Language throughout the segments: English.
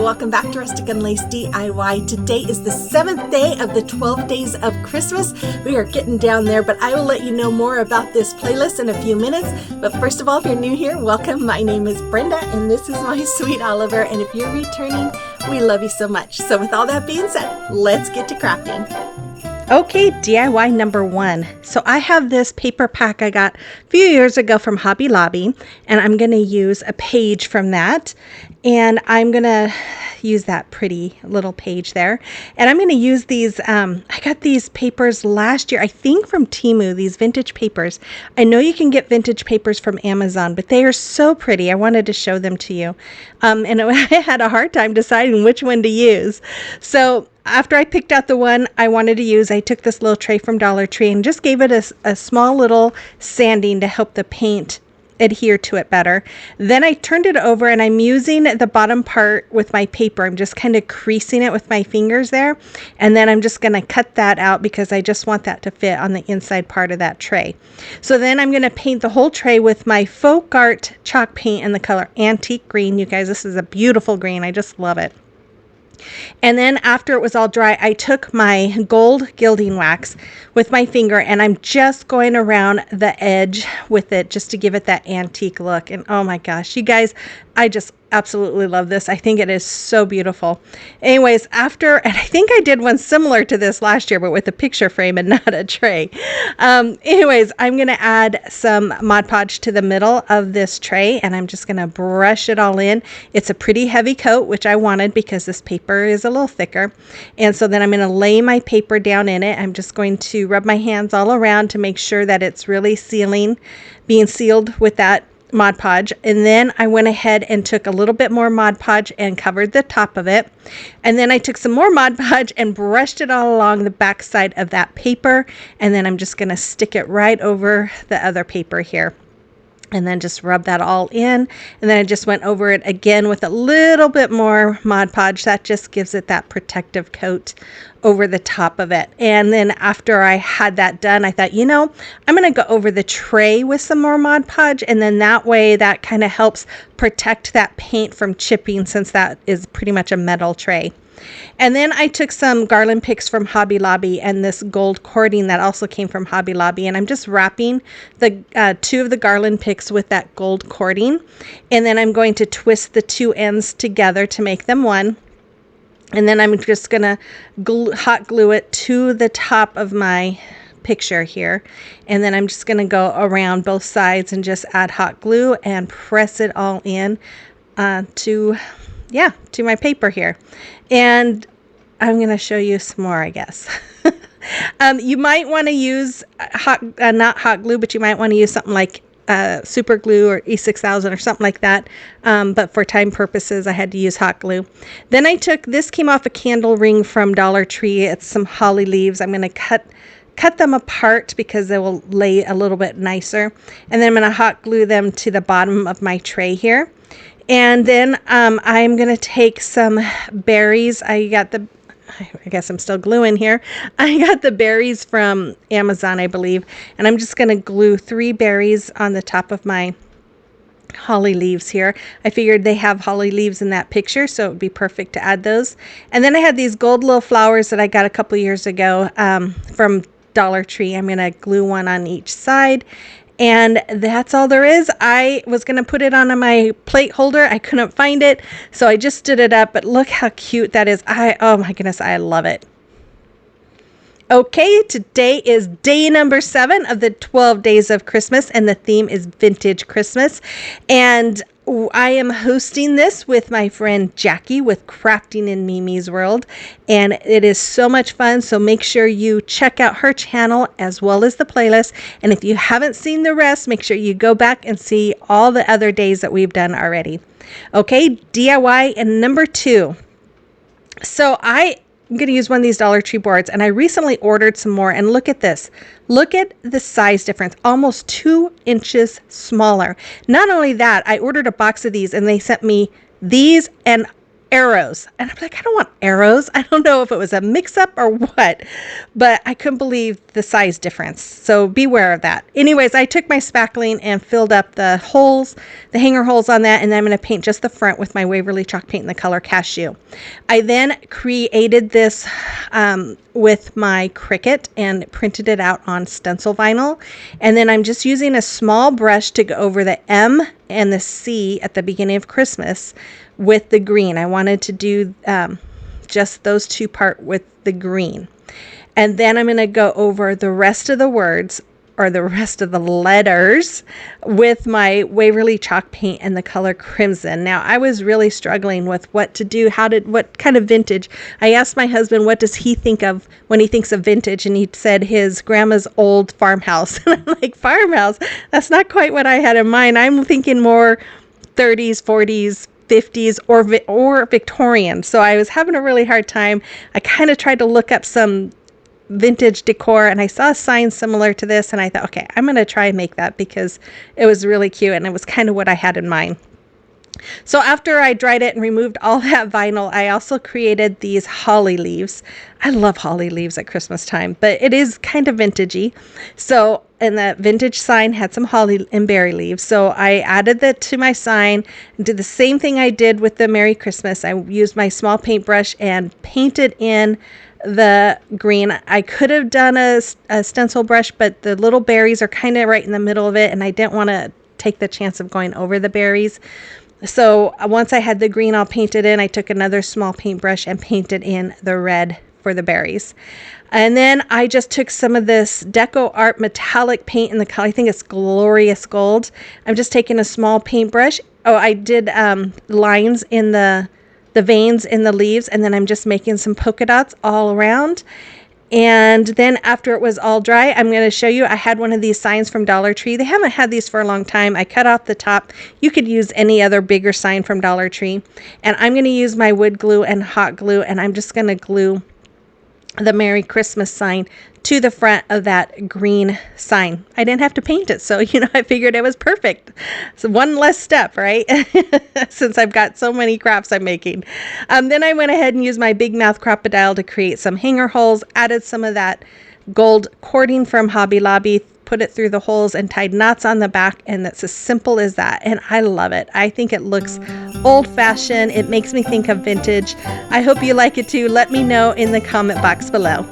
welcome back to Rustic and Lace DIY. Today is the 7th day of the 12 days of Christmas. We are getting down there, but I will let you know more about this playlist in a few minutes. But first of all, if you're new here, welcome. My name is Brenda, and this is my sweet Oliver. And if you're returning, we love you so much. So with all that being said, let's get to crafting. Okay, DIY number 1. So I have this paper pack I got a few years ago from Hobby Lobby, and I'm going to use a page from that, and I'm going to use that pretty little page there, and I'm going to use these, I got these papers last year, I think from Temu, these vintage papers. I know you can get vintage papers from Amazon, but they are so pretty. I wanted to show them to you, and I had a hard time deciding which one to use. So after I picked out the one I wanted to use, I took this little tray from Dollar Tree and just gave it a small little sanding to help the paint adhere to it better. Then I turned it over and I'm using the bottom part with my paper. I'm just kind of creasing it with my fingers there. And then I'm just going to cut that out because I just want that to fit on the inside part of that tray. So then I'm going to paint the whole tray with my Folk Art chalk paint in the color Antique Green. You guys, this is a beautiful green. I just love it. And then after it was all dry, I took my gold gilding wax with my finger and I'm just going around the edge with it just to give it that antique look. And oh my gosh, you guys, I just absolutely love this. I think it is so beautiful. Anyways, and I think I did one similar to this last year, but with a picture frame and not a tray. Anyways, I'm going to add some Mod Podge to the middle of this tray, and I'm just going to brush it all in. It's a pretty heavy coat, which I wanted because this paper is a little thicker. And so then I'm going to lay my paper down in it. I'm just going to rub my hands all around to make sure that it's really being sealed with that Mod Podge. And then I went ahead and took a little bit more Mod Podge and covered the top of it. And then I took some more Mod Podge and brushed it all along the back side of that paper. And then I'm just going to stick it right over the other paper here. And then just rub that all in. And then I just went over it again with a little bit more Mod Podge. That just gives it that protective coat over the top of it. And then after I had that done, I thought, I'm going to go over the tray with some more Mod Podge. And then that way that kind of helps protect that paint from chipping, since that is pretty much a metal tray. And then I took some garland picks from Hobby Lobby and this gold cording that also came from Hobby Lobby. And I'm just wrapping the 2 of the garland picks with that gold cording. And then I'm going to twist the 2 ends together to make them one. And then I'm just going to hot glue it to the top of my picture here. And then I'm just going to go around both sides and just add hot glue and press it all in to my paper here. And I'm going to show you some more, I guess. You might want to use not hot glue, but you might want to use something like super glue or E6000 or something like that. But for time purposes, I had to use hot glue. Then this came off a candle ring from Dollar Tree. It's some holly leaves. I'm going to cut them apart because they will lay a little bit nicer. And then I'm going to hot glue them to the bottom of my tray here. And then I'm going to take some berries. I guess I'm still gluing here. I got the berries from Amazon, I believe. And I'm just going to glue 3 berries on the top of my holly leaves here. I figured they have holly leaves in that picture, so it would be perfect to add those. And then I had these gold little flowers that I got a couple years ago from Dollar Tree. I'm going to glue one on each side. And that's all there is. I was going to put it on my plate holder. I couldn't find it, so I just stood it up. But look how cute that is. Oh my goodness, I love it. Okay, today is day number 7 of the 12 days of Christmas, and the theme is Vintage Christmas. And I am hosting this with my friend Jackie with Crafting in Mimi's World, and it is so much fun. So make sure you check out her channel as well as the playlist. And if you haven't seen the rest, make sure you go back and see all the other days that we've done already. Okay, DIY and number 2. So I'm going to use one of these Dollar Tree boards, and I recently ordered some more, and look at this. Look at the size difference, almost 2 inches smaller. Not only that, I ordered a box of these, and they sent me these and arrows. And I'm like, I don't want arrows. I don't know if it was a mix-up or what, but I couldn't believe the size difference. So beware of that. Anyways, I took my spackling and filled up the holes, the hanger holes on that, and then I'm going to paint just the front with my Waverly chalk paint in the color Cashew. I then created this with my Cricut and printed it out on stencil vinyl. And then I'm just using a small brush to go over the M and the C at the beginning of Christmas with the green. I wanted to do just those two part with the green. And then I'm going to go over the rest of the words or the rest of the letters with my Waverly chalk paint and the color Crimson. Now, I was really struggling with what to do, what kind of vintage. I asked my husband, what does he think of when he thinks of vintage? And he said his grandma's old farmhouse. And I'm like, farmhouse? That's not quite what I had in mind. I'm thinking more 30s, 40s, 50s or Victorian. So I was having a really hard time. I kind of tried to look up some vintage decor and I saw a sign similar to this and I thought, okay, I'm going to try and make that because it was really cute and it was kind of what I had in mind. So after I dried it and removed all that vinyl, I also created these holly leaves. I love holly leaves at Christmas time, but it is kind of vintagey. So, and the vintage sign had some holly and berry leaves. So I added that to my sign and did the same thing I did with the Merry Christmas. I used my small paintbrush and painted in the green. I could have done a stencil brush, but the little berries are kind of right in the middle of it, and I didn't want to take the chance of going over the berries. So once I had the green all painted in, I took another small paintbrush and painted in the red for the berries. And then I just took some of this Deco Art metallic paint in the color, I think it's Glorious Gold. I'm just taking a small paintbrush. Oh, I did lines in the veins in the leaves, and then I'm just making some polka dots all around. And then after it was all dry, I'm going to show you, I had one of these signs from Dollar Tree. They haven't had these for a long time. I cut off the top. You could use any other bigger sign from Dollar Tree. And I'm going to use my wood glue and hot glue, and I'm just going to glue the Merry Christmas sign to the front of that green sign. I didn't have to paint it, so I figured it was perfect. So one less step, right? Since I've got so many crafts I'm making. Then I went ahead and used my Big Mouth Crocodile to create some hanger holes, added some of that gold cording from Hobby Lobby, put it through the holes and tied knots on the back, and that's as simple as that. And I love it. I think it looks old-fashioned. It makes me think of vintage. I hope you like it too. Let me know in the comment box below.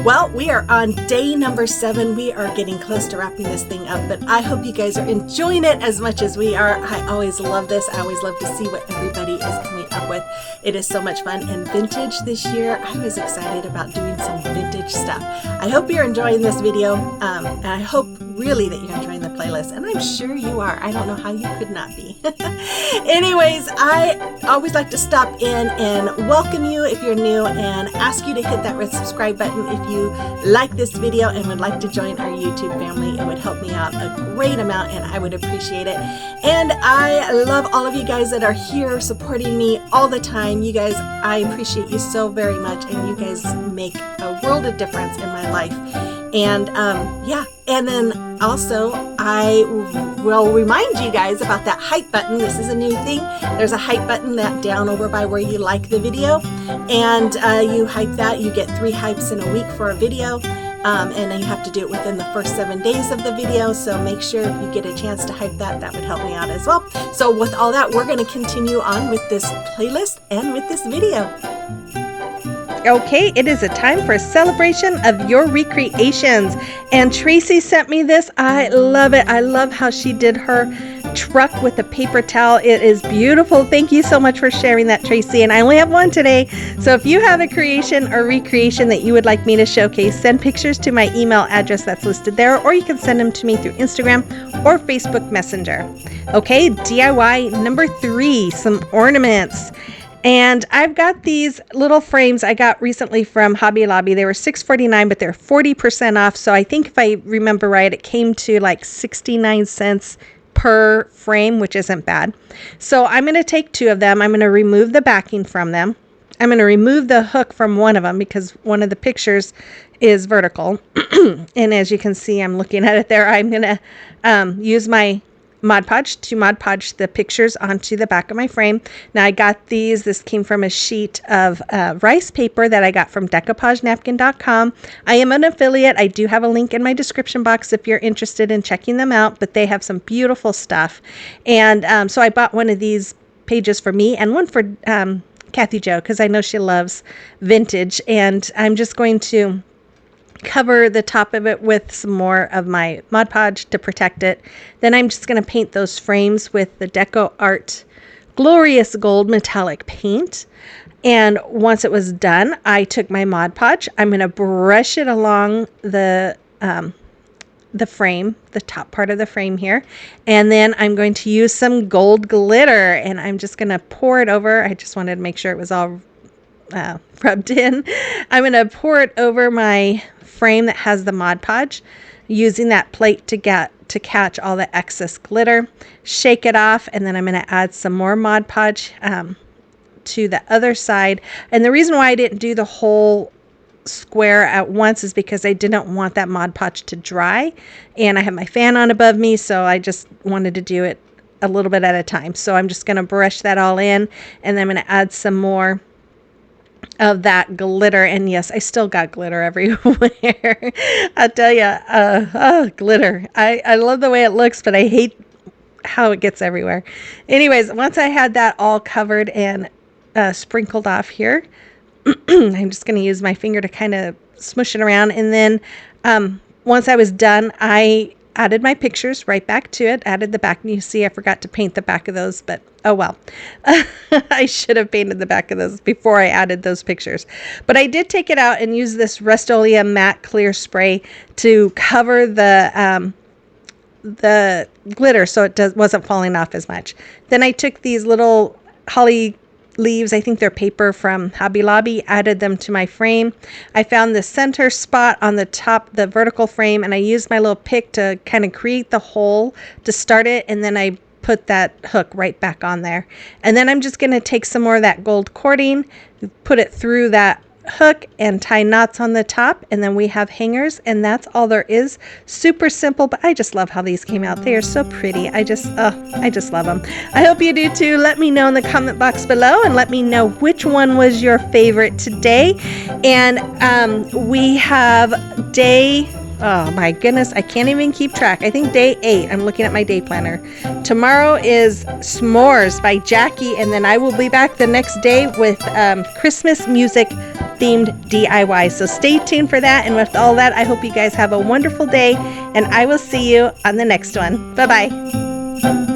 Well, we are on day number 7. We are getting close to wrapping this thing up, but I hope you guys are enjoying it as much as we are. I always love this. I always love to see what everybody is coming up with. It is so much fun. And vintage this year, I was excited about doing some vintage stuff. I hope you're enjoying this video, and I hope really that you're enjoying the playlist, and I'm sure you are. I don't know how you could not be. Anyways, I always like to stop in and welcome you if you're new and ask you to hit that red subscribe button if you like this video and would like to join our YouTube family. It would help me out a great amount and I would appreciate it. And I love all of you guys that are here supporting me all the time. You guys, I appreciate you so very much, and you guys make a world of difference in my life. And yeah, and then also I will remind you guys about that hype button. This is a new thing. There's a hype button that down over by where you like the video, and you hype that. You get 3 hypes in a week for a video, and then you have to do it within the first 7 days of the video. So make sure if you get a chance to hype that, that would help me out as well. So with all that, we're going to continue on with this playlist and with this video. Okay, it is a time for a celebration of your recreations. And Tracy sent me this. I love it. I love how she did her truck with the paper towel. It is beautiful. Thank you so much for sharing that, Tracy. And I only have one today. So if you have a creation or recreation that you would like me to showcase, send pictures to my email address that's listed there, or you can send them to me through Instagram or Facebook Messenger. Okay, DIY number 3, some ornaments. And I've got these little frames I got recently from Hobby Lobby. They were $6.49, but they're 40% off. So I think if I remember right, it came to like 69 cents per frame, which isn't bad. So I'm going to take 2 of them. I'm going to remove the backing from them. I'm going to remove the hook from one of them because one of the pictures is vertical. And as you can see, I'm looking at it there. I'm going to use my Mod Podge to Mod Podge the pictures onto the back of my frame. Now I got these. This came from a sheet of rice paper that I got from decoupagenapkin.com. I am an affiliate. I do have a link in my description box if you're interested in checking them out, but they have some beautiful stuff. And so I bought one of these pages for me and one for Kathy Jo, because I know she loves vintage, and I'm just going to cover the top of it with some more of my Mod Podge to protect it. Then I'm just going to paint those frames with the Deco Art Glorious Gold metallic paint. And once it was done, I took my Mod Podge. I'm going to brush it along the frame, the top part of the frame here. And then I'm going to use some gold glitter, and I'm just going to pour it over. I just wanted to make sure it was all rubbed in. I'm going to pour it over my frame that has the Mod Podge, using that plate to catch all the excess glitter. Shake it off, and then I'm going to add some more Mod Podge to the other side. And the reason why I didn't do the whole square at once is because I didn't want that Mod Podge to dry, and I have my fan on above me, so I just wanted to do it a little bit at a time. So I'm just going to brush that all in, and then I'm going to add some more of that glitter. And yes, I still got glitter everywhere. I'll tell you, glitter. I love the way it looks, but I hate how it gets everywhere. Anyways, once I had that all covered and sprinkled off here, I'm just going to use my finger to kind of smush it around. And then once I was done, I added my pictures right back to it, added the back. You see, I forgot to paint the back of those, but oh well. I should have painted the back of those before I added those pictures. But I did take it out and use this Rust-Oleum matte clear spray to cover the glitter so it wasn't falling off as much. Then I took these little holly leaves, I think they're paper from Hobby Lobby, added them to my frame. I found the center spot on the top, the vertical frame, and I used my little pick to kind of create the hole to start it, and then I put that hook right back on there. And then I'm just going to take some more of that gold cording, put it through that hook, and tie knots on the top, and then we have hangers, and that's all there is. Super simple, but I just love how these came out. They are so pretty. I just love them. I hope you do too. Let me know in the comment box below, and let me know which one was your favorite today. And we have day, oh my goodness, I can't even keep track. I think day 8. I'm looking at my day planner. Tomorrow is S'mores by Jackie, and then I will be back the next day with Christmas music themed DIY. So stay tuned for that. And with all that, I hope you guys have a wonderful day, and I will see you on the next one. Bye-bye.